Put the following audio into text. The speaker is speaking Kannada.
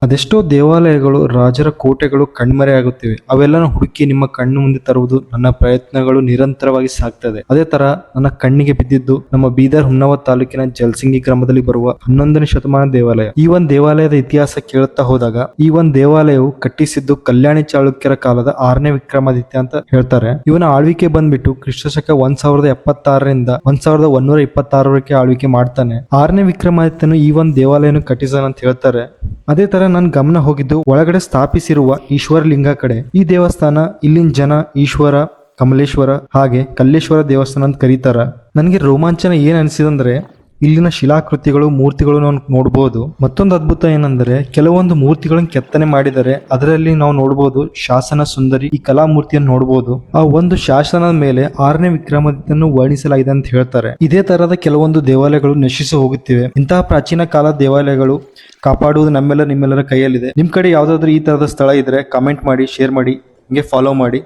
ಅದೆಷ್ಟೋ ದೇವಾಲಯಗಳು, ರಾಜರ ಕೋಟೆಗಳು ಕಣ್ಮರೆಯಾಗುತ್ತಿವೆ. ಅವೆಲ್ಲನ ಹುಡುಕಿ ನಿಮ್ಮ ಕಣ್ಣು ಮುಂದೆ ತರುವುದು ನನ್ನ ಪ್ರಯತ್ನಗಳು ನಿರಂತರವಾಗಿ ಸಾಗ್ತದೆ. ಅದೇ ತರ ನನ್ನ ಕಣ್ಣಿಗೆ ಬಿದ್ದಿದ್ದು ನಮ್ಮ ಬೀದರ್ ಹುಮ್ನಾಬಾದ ತಾಲೂಕಿನ ಜಲಸಿಂಗಿ ಗ್ರಾಮದಲ್ಲಿ ಬರುವ 11ನೇ ಶತಮಾನ ದೇವಾಲಯ. ಈ ಒಂದು ದೇವಾಲಯದ ಇತಿಹಾಸ ಕೇಳುತ್ತಾ ಹೋದಾಗ ಈ ಒಂದು ದೇವಾಲಯವು ಕಟ್ಟಿಸಿದ್ದು ಕಲ್ಯಾಣಿ ಚಾಳುಕ್ಯರ ಕಾಲದ 6ನೇ ವಿಕ್ರಮಾದಿತ್ಯ ಅಂತ ಹೇಳ್ತಾರೆ. ಇವನ ಆಳ್ವಿಕೆ ಬಂದ್ಬಿಟ್ಟು ಕ್ರಿಸ್ತಶಕ 1076ರಿಂದ 1126ರವರೆಗೆ ಆಳ್ವಿಕೆ ಮಾಡ್ತಾನೆ. 6ನೇ ವಿಕ್ರಮಾದಿತ್ಯನು ಈ ಒಂದು ದೇವಾಲಯನ ಕಟ್ಟಿಸಾನ ಅಂತ ಹೇಳ್ತಾರೆ. ಅದೇ ತರ ನನ್ ಗಮನ ಹೋಗಿದ್ದು ಒಳಗಡೆ ಸ್ಥಾಪಿಸಿರುವ ಈಶ್ವರ ಲಿಂಗ ಕಡೆ. ಈ ದೇವಸ್ಥಾನ ಇಲ್ಲಿನ ಜನ ಈಶ್ವರ, ಕಮಲೇಶ್ವರ ಹಾಗೆ ಕಲ್ಲೇಶ್ವರ ದೇವಸ್ಥಾನ ಅಂತ ಕರೀತಾರ. ನನಗೆ ರೋಮಾಂಚನ ಏನ್ ಅನಿಸಿದಂದ್ರೆ ಇಲ್ಲಿನ ಶಿಲಾಕೃತಿಗಳು, ಮೂರ್ತಿಗಳು ನಾವು ನೋಡಬಹುದು. ಮತ್ತೊಂದು ಅದ್ಭುತ ಏನಂದ್ರೆ ಕೆಲವೊಂದು ಮೂರ್ತಿಗಳನ್ನು ಕೆತ್ತನೆ ಮಾಡಿದರೆ ಅದರಲ್ಲಿ ನಾವು ನೋಡಬಹುದು ಶಾಸನ ಸುಂದರಿ ಈ ಕಲಾಮೂರ್ತಿಯನ್ನು ನೋಡಬಹುದು. ಆ ಒಂದು ಶಾಸನದ ಮೇಲೆ 6ನೇ ವಿಕ್ರಮಾದಿತ್ಯನನ್ನು ವರ್ಣಿಸಲಾಗಿದೆ ಅಂತ ಹೇಳ್ತಾರೆ. ಇದೇ ತರಹದ ಕೆಲವೊಂದು ದೇವಾಲಯಗಳು ನಶಿಸಿ ಹೋಗುತ್ತಿವೆ. ಇಂತಹ ಪ್ರಾಚೀನ ಕಾಲದ ದೇವಾಲಯಗಳು ಕಾಪಾಡುವುದು ನಿಮ್ಮೆಲ್ಲರ ಕೈಯಲ್ಲಿದೆ. ನಿಮ್ ಕಡೆ ಯಾವ್ದಾದ್ರು ಈ ತರದ ಸ್ಥಳ ಇದ್ರೆ ಕಮೆಂಟ್ ಮಾಡಿ, ಶೇರ್ ಮಾಡಿ, ಹಿಂಗೆ ಫಾಲೋ ಮಾಡಿ.